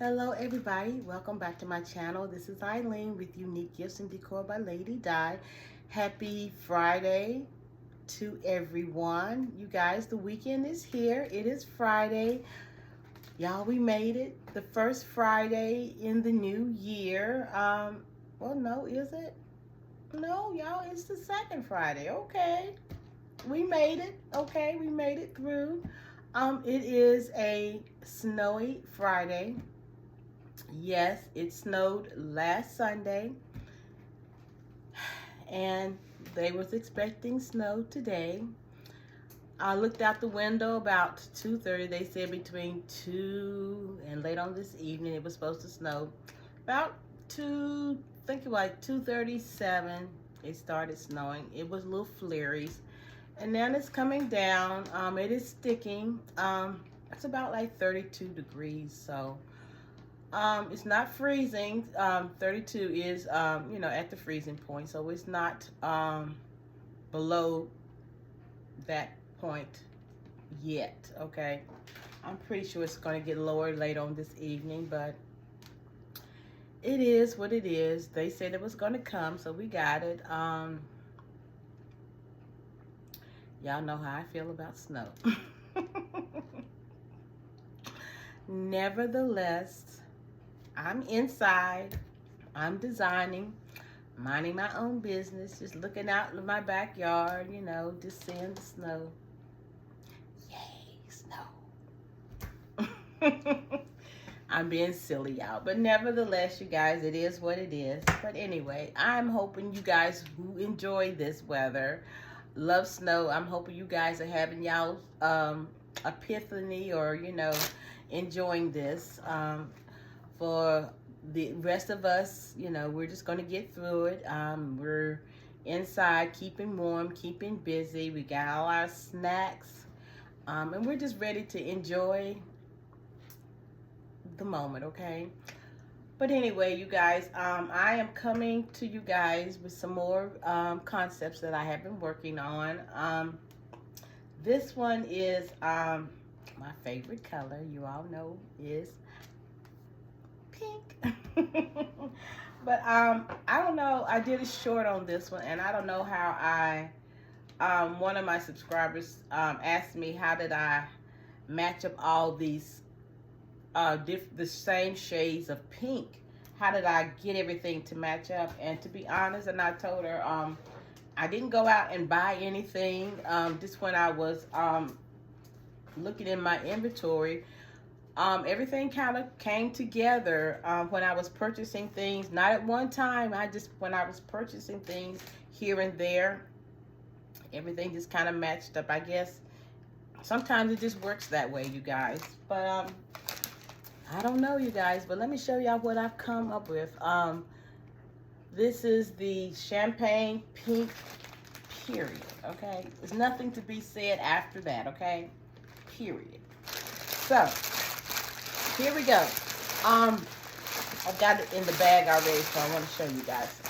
Hello everybody, welcome back to my channel. This is Eileen with Unique Gifts and Decor by Lady Di. Happy Friday to everyone. You guys, the weekend is here. It is Friday. Y'all, we made it. The first Friday in the new year. Well, no, is it? No, y'all, it's the second Friday. Okay. We made it. Okay, we made it through. It is a snowy Friday. Yes, it snowed last Sunday, and they was expecting snow today. I looked out the window about 2:30. They said between 2 and late on this evening it was supposed to snow. About 2, I think like 2:37, it started snowing. It was little flurries. And now it's coming down. It is sticking. It's about like 32 degrees, so it's not freezing. 32 is, at the freezing point, so it's not below that point yet, okay? I'm pretty sure it's going to get lower late on this evening, but it is what it is. They said it was going to come, so we got it. Y'all know how I feel about snow. Nevertheless, I'm inside, I'm designing, minding my own business, just looking out in my backyard, just seeing the snow. Yay, snow. I'm being silly, y'all. But nevertheless, you guys, it is what it is. But anyway, I'm hoping you guys who enjoy this weather, love snow, I'm hoping you guys are having y'all epiphany or, enjoying this. For the rest of us, we're just going to get through it. We're inside, keeping warm, keeping busy. We got all our snacks, and we're just ready to enjoy the moment, okay? But anyway, you guys, I am coming to you guys with some more concepts that I have been working on. This one is my favorite color, you all know, is pink. But I don't know, I did a short on this one, and I don't know how one of my subscribers asked me how did I match up all these the same shades of pink. How did I get everything to match up? And to be honest, and I told her I didn't go out and buy anything. Just when I was looking in my inventory, everything kind of came together when I was purchasing things. Not at one time. When I was purchasing things here and there, everything just kind of matched up. I guess sometimes it just works that way, you guys. But I don't know, you guys. But let me show y'all what I've come up with. This is the champagne pink period. Okay, there's nothing to be said after that. Okay, period. So here we go. I've got it in the bag already, so I want to show you guys.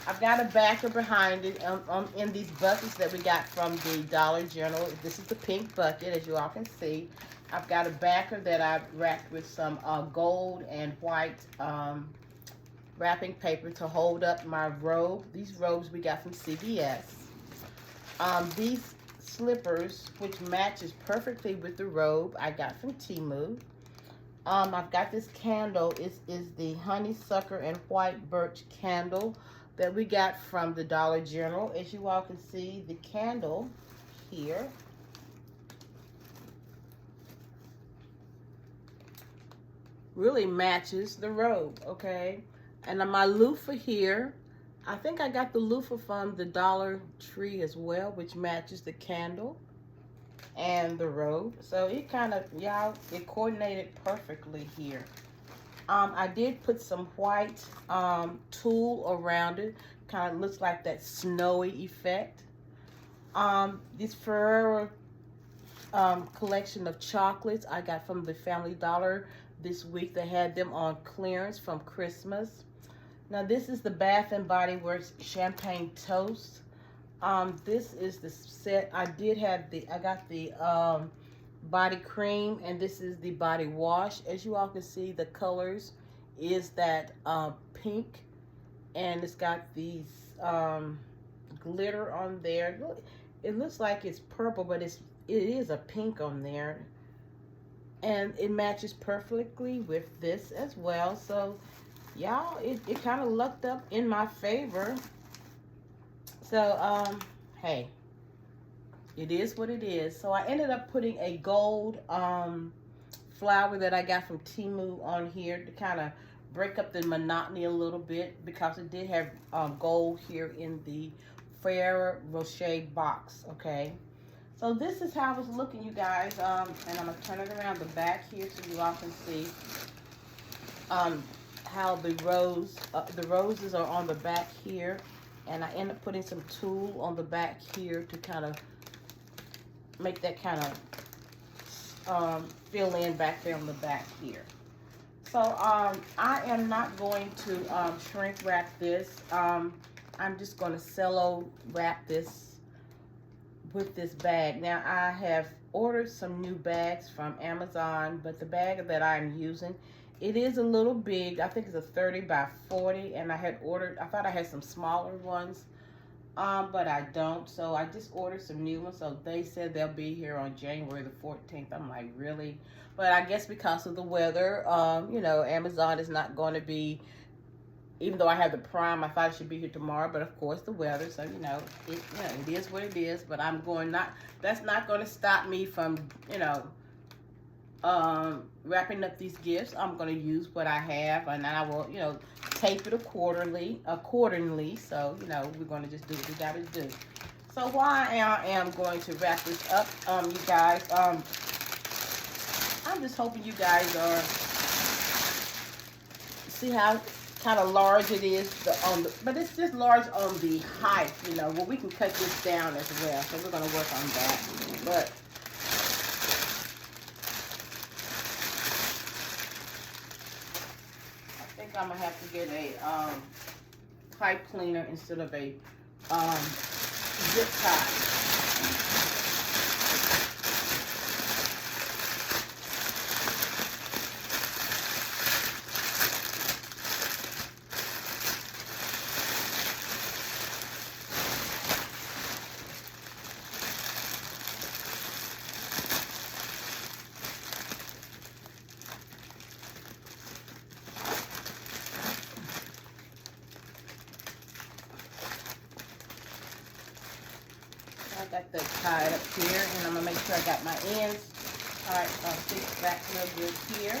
I've got a backer behind it in these buckets that we got from the Dollar General. This is the pink bucket, as you all can see. I've got a backer that I've wrapped with some gold and white wrapping paper to hold up my robe. These robes we got from CVS. These slippers, which matches perfectly with the robe, I got from Temu. I've got this candle. It is the honeysuckle and white birch candle that we got from the Dollar General. As you all can see, the candle here really matches the robe, okay? And my loofah here, I think I got the loofah from the Dollar Tree as well, which matches the candle and the robe. So it kind of, y'all, it coordinated perfectly here. I did put some white tulle around it. Kind of looks like that snowy effect. This Ferrero collection of chocolates I got from the Family Dollar this week. They had them on clearance from Christmas. Now this is the Bath and Body Works Champagne Toast. This is the set. I got the body cream, and this is the body wash. As you all can see, the colors is that pink, and it's got these glitter on there. It looks like it's purple, but it is a pink on there, and it matches perfectly with this as well. So y'all, it kind of lucked up in my favor. So hey, it is what it is. So I ended up putting a gold flower that I got from Temu on here to kind of break up the monotony a little bit, because it did have gold here in the Ferrero Rocher box. Okay, so this is how it's looking, you guys. And I'm gonna turn it around the back here so you all can see how the roses are on the back here, and I end up putting some tulle on the back here to kind of make that kind of fill in back there on the back here. So I am not going to shrink wrap this. I'm just going to cello wrap this with this bag. Now, I have ordered some new bags from Amazon, but the bag that I'm using, it is a little big. I think it's a 30 by 40, and I thought I had some smaller ones, but I don't. So I just ordered some new ones. So they said they'll be here on January the 14th. I'm like, really? But I guess because of the weather, you know, Amazon is not going to be, even though I have the Prime, I thought it should be here tomorrow, but of course the weather, so you know, it is what it is. But that's not going to stop me from, you know, wrapping up these gifts. I'm going to use what I have, and I will, you know, tape it accordingly. So, you know, we're going to just do what we got to do. So while I am going to wrap this up, you guys, I'm just hoping you guys see how kind of large it is but it's just large on the height, you know. Well, we can cut this down as well, so we're going to work on that. But I'm gonna have to get a pipe cleaner instead of a zip tie. I got that tied up here, and I'm gonna make sure I got my ends tied fixed back real good here.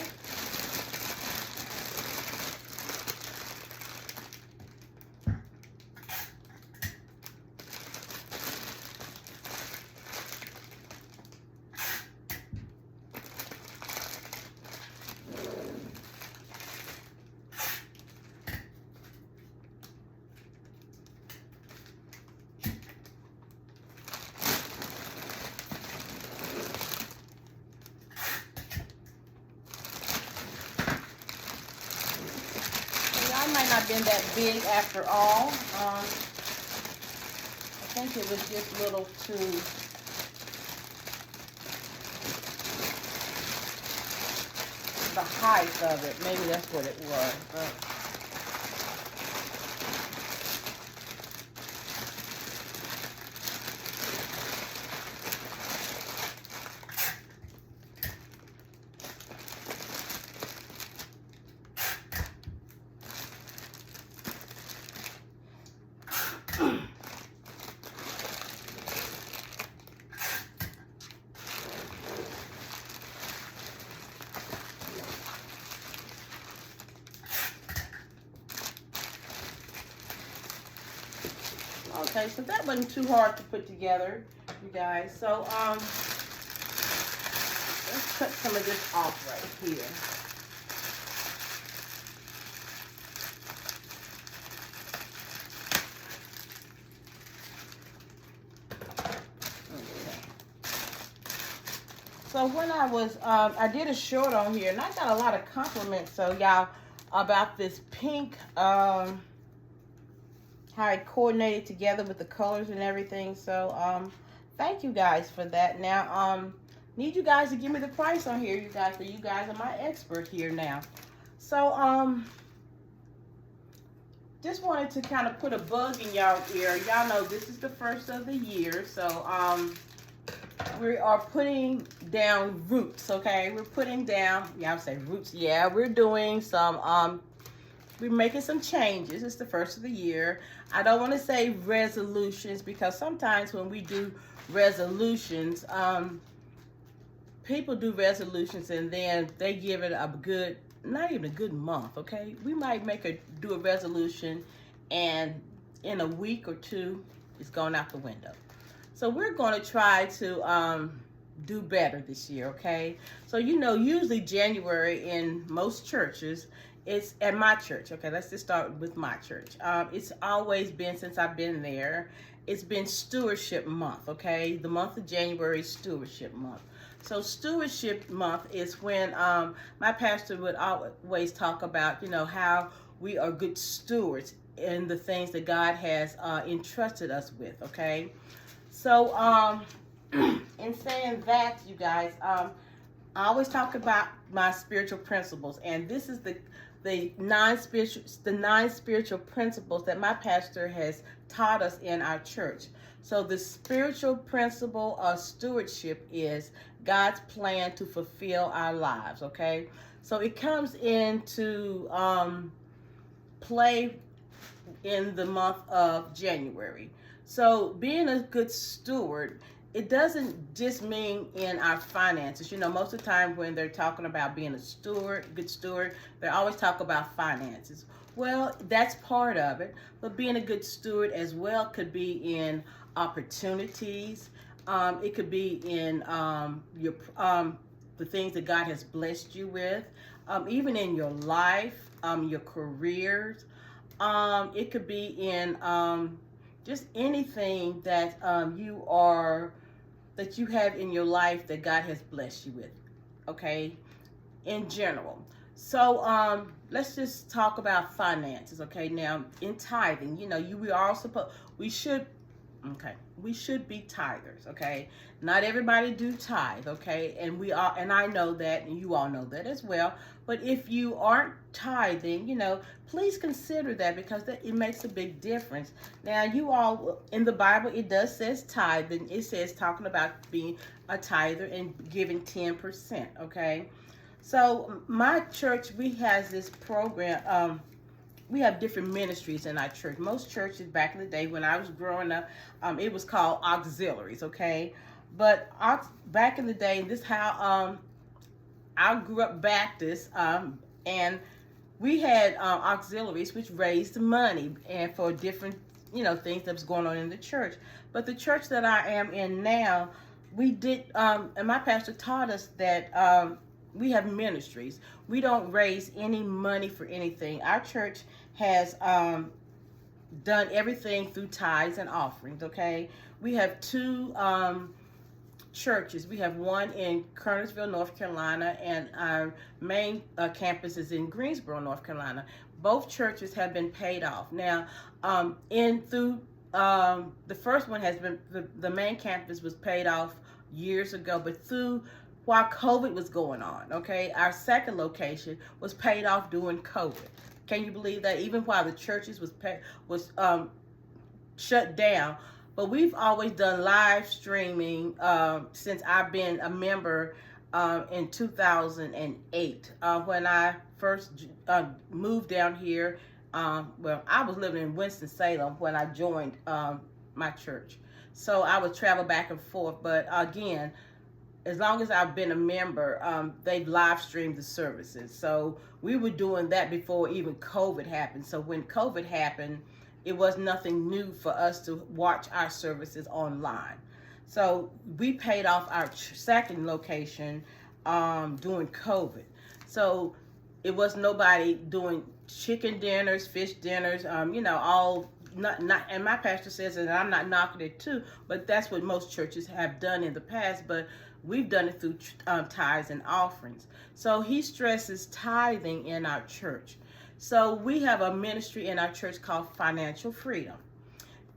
Might not been that big after all. I think it was just a little too the height of it. Maybe that's what it was. But okay, so that wasn't too hard to put together, you guys. So let's cut some of this off right here. So when I did a short on here, and I got a lot of compliments, so y'all, about this pink, how it coordinated together with the colors and everything. So, thank you guys for that. Now, need you guys to give me the price on here, you guys, for you guys are my expert here now. So, just wanted to kind of put a bug in y'all ear. Y'all know this is the first of the year, so we are putting down roots, okay? We're putting down, y'all say roots, yeah, we're doing some, we're making some changes. It's the first of the year. I don't want to say resolutions because sometimes when we do resolutions, people do resolutions and then they give it a good, not even a good month, okay? We might do a resolution and in a week or two, it's going out the window. So we're going to try to do better this year, okay? So, you know, usually January in most churches, it's at my church, okay? Let's just start with my church. It's always been, since I've been there, it's been Stewardship Month, okay? The month of January is Stewardship Month. So Stewardship Month is when my pastor would always talk about, you know, how we are good stewards in the things that God has entrusted us with, okay? So, in saying that, you guys, I always talk about my spiritual principles, and this is the nine spiritual principles that my pastor has taught us in our church. So the spiritual principle of stewardship is God's plan to fulfill our lives, okay? So it comes into play in the month of January. So being a good steward, it doesn't just mean in our finances. You know, most of the time when they're talking about being a steward, good steward, they always talk about finances. Well, that's part of it, but being a good steward as well could be in opportunities. It could be in your the things that God has blessed you with, even in your life, your careers. It could be in just anything that that you have in your life that God has blessed you with, okay, in general. So let's just talk about finances, okay? Now, in tithing, you know, we should be tithers, okay? Not everybody do tithe, okay? And I know that, and you all know that as well. But if you aren't tithing, you know, please consider that because it makes a big difference. Now, you all, in the Bible, it does says tithing. It says talking about being a tither and giving 10%, okay? So my church, we have this program, we have different ministries in our church. Most churches back in the day when I was growing up, it was called auxiliaries, okay? But back in the day, this is how I grew up Baptist, and we had auxiliaries which raised money and for different, you know, things that was going on in the church. But the church that I am in now, we did, and my pastor taught us that we have ministries. We don't raise any money for anything. Our church has done everything through tithes and offerings, okay? We have two churches. We have one in Kernersville, North Carolina, and our main campus is in Greensboro, North Carolina. Both churches have been paid off. Now, the first one has been, the main campus was paid off years ago, but while COVID was going on, okay, our second location was paid off during COVID. Can you believe that? Even while the churches was shut down. But we've always done live streaming since I've been a member in 2008. When I first moved down here, well, I was living in Winston-Salem when I joined my church. So I would travel back and forth. But again, as long as I've been a member, they've live streamed the services. So we were doing that before even COVID happened. So when COVID happened, it was nothing new for us to watch our services online. So we paid off our second location during COVID. So it was nobody doing chicken dinners, fish dinners, you know, all not. And my pastor says, and I'm not knocking it too, but that's what most churches have done in the past. But we've done it through tithes and offerings. So he stresses tithing in our church. So we have a ministry in our church called Financial Freedom.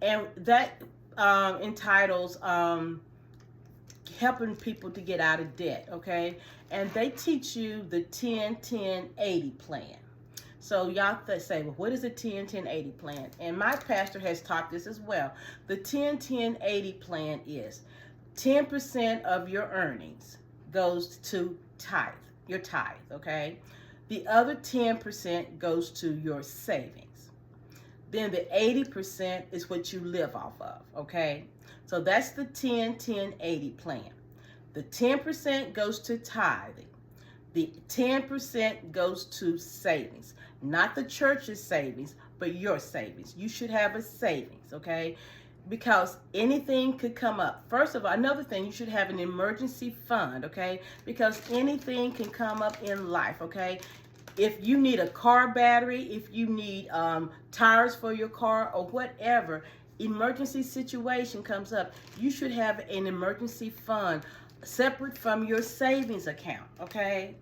And that entitles helping people to get out of debt, okay? And they teach you the 10-10-80 plan. So y'all say, well, what is a 10-10-80 plan? And my pastor has taught this as well. The 10-10-80 plan is 10% of your earnings goes to tithe, your tithe, okay? The other 10% goes to your savings. Then the 80% is what you live off of, okay? So that's the 10-10-80 plan. The 10% goes to tithing. The 10% goes to savings. Not the church's savings, but your savings. You should have a savings, okay? Because anything could come up. First of all, another thing, you should have an emergency fund, okay? Because anything can come up in life, okay? If you need a car battery, if you need tires for your car or whatever, emergency situation comes up, you should have an emergency fund separate from your savings account, okay?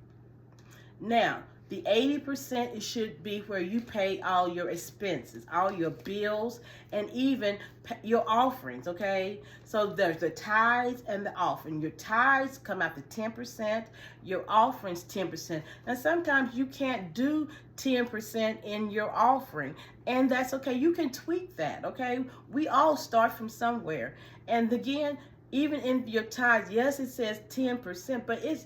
Now, the 80% it should be where you pay all your expenses, all your bills, and even your offerings, okay? So there's the tithes and the offering. Your tithes come out to 10%, your offerings 10%. And sometimes you can't do 10% in your offering, and that's okay. You can tweak that, okay? We all start from somewhere. And again, even in your tithes, yes, it says 10%, but it's,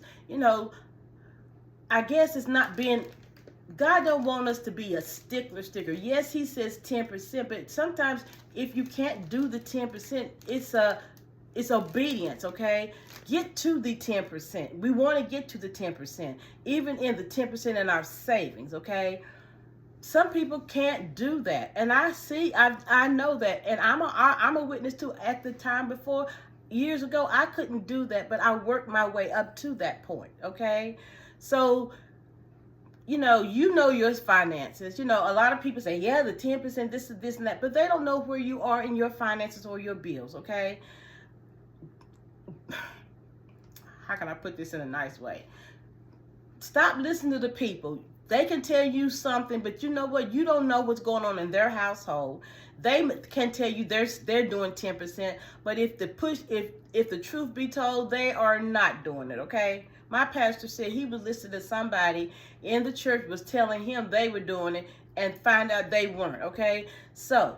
I guess it's not being, God don't want us to be a sticker. Yes, he says 10%, but sometimes if you can't do the 10%, it's obedience, okay? Get to the 10%. We want to get to the 10%, even in the 10% in our savings, okay? Some people can't do that, and I know that, and I'm a witness to. At the time before, years ago, I couldn't do that, but I worked my way up to that point, okay? So, you know your finances. A lot of people say, yeah, the 10%, this and that, but they don't know where you are in your finances or your bills, okay? How can I put this in a nice way? Stop listening to the people. They can tell you something, but you know what? You don't know what's going on in their household. They can tell you they're doing 10%, but if the truth be told, they are not doing it, okay? My pastor said he was listening to somebody in the church was telling him they were doing it and find out they weren't, okay? So,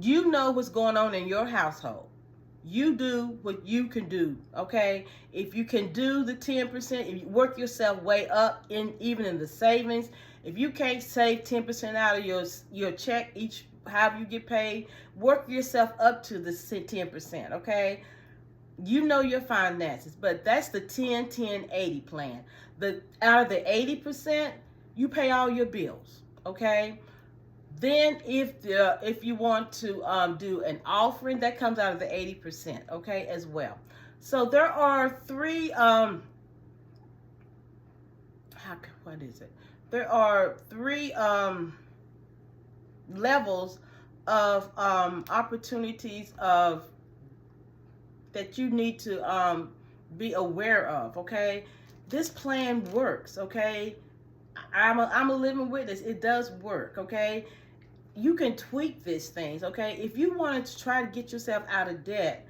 you know what's going on in your household. You do what you can do, okay? If you can do the 10%, if you work yourself way up even in the savings, if you can't save 10% out of your check each, however you get paid, work yourself up to the 10%, okay? You know your finances, but that's the 10-10-80 plan. Out of the 80%, you pay all your bills, okay? Then if you want to do an offering, that comes out of the 80%, okay, as well. So there are three There are three levels of opportunities that you need to be aware of, okay? This plan works, okay? I'm a living witness. It does work, okay? You can tweak these things, okay? If you wanted to try to get yourself out of debt,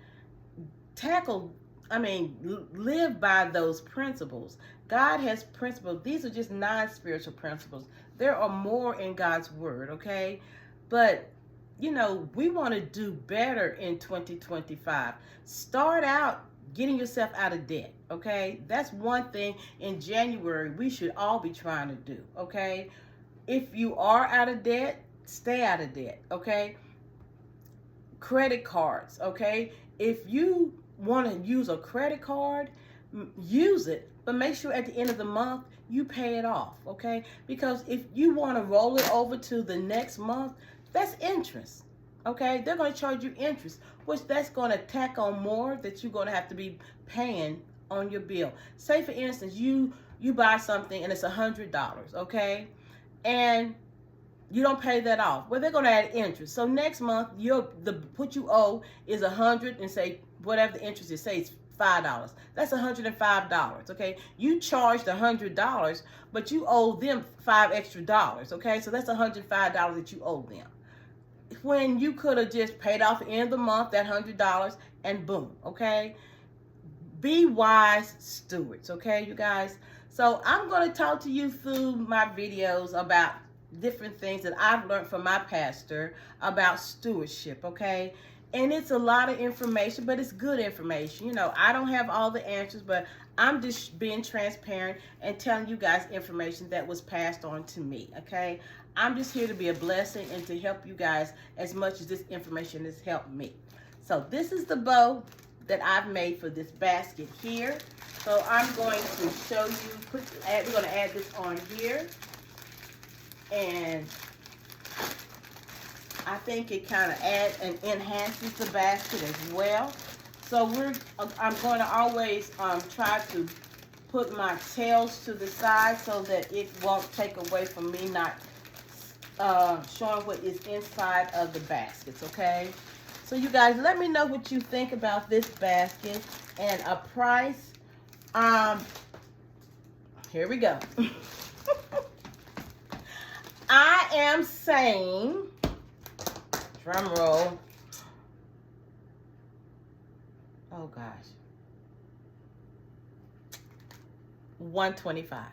live by those principles. God has principles. These are just non-spiritual principles. There are more in God's word, okay? But we want to do better in 2025. Start out getting yourself out of debt, okay? That's one thing in January we should all be trying to do, okay? If you are out of debt, stay out of debt, okay? Credit cards, okay? If you want to use a credit card, use it, but make sure at the end of the month you pay it off, okay? Because if you want to roll it over to the next month, that's interest, okay? They're going to charge you interest, which that's going to tack on more that you're going to have to be paying on your bill. Say, for instance, you buy something and it's $100, okay? And you don't pay that off. Well, they're going to add interest. So next month, what you owe is $100, and say whatever the interest is, say it's $5. That's $105, okay? You charged $100, but you owe them $5 extra, okay? So that's $105 that you owe them, when you could have just paid off at the end of the month that $100 and boom, okay? Be wise stewards, okay, you guys? So I'm going to talk to you through my videos about different things that I've learned from my pastor about stewardship, okay? And it's a lot of information, but it's good information. You know, I don't have all the answers, but I'm just being transparent and telling you guys information that was passed on to me, okay? I'm just here to be a blessing and to help you guys as much as this information has helped me. So this is the bow that I've made for this basket here. So I'm going to show you, we're going to add this on here. And I think it kind of adds and enhances the basket as well. So I'm going to always try to put my tails to the side so that it won't take away from me not showing what is inside of the baskets, okay? So you guys, let me know what you think about this basket and a price. Here we go. I am saying, drum roll. Oh gosh. $125.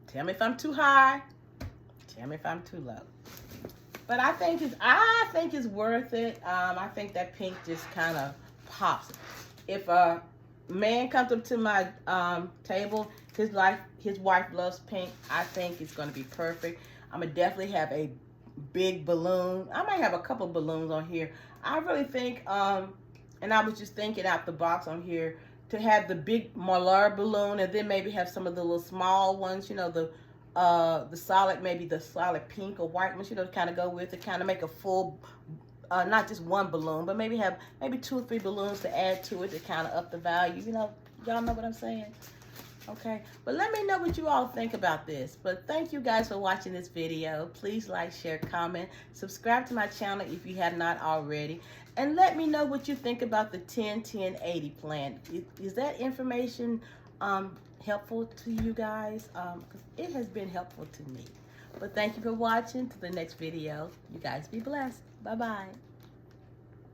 Tell me if I'm too high. Tell me if I'm too low. But I think it's worth it. I think that pink just kind of pops. If a man comes up to my table, his wife loves pink, I think it's going to be perfect. I'm going to definitely have a big balloon. I might have a couple balloons on here. I really think, and I was just thinking out the box on here, to have the big Malar balloon and then maybe have some of the little small ones, you know, the solid, maybe the solid pink or white ones, you know, to kind of go with it, kind of make a full, not just one balloon, but maybe have 2 or 3 balloons to add to it to kind of up the value. You know, y'all know what I'm saying? Okay, but let me know what you all think about this. But thank you guys for watching this video. Please like, share, comment, subscribe to my channel if you have not already, and let me know what you think about the 10-10-80 plan. Is that information helpful to you guys? Because it has been helpful to me. But thank you for watching. To the next video, you guys be blessed. Bye bye.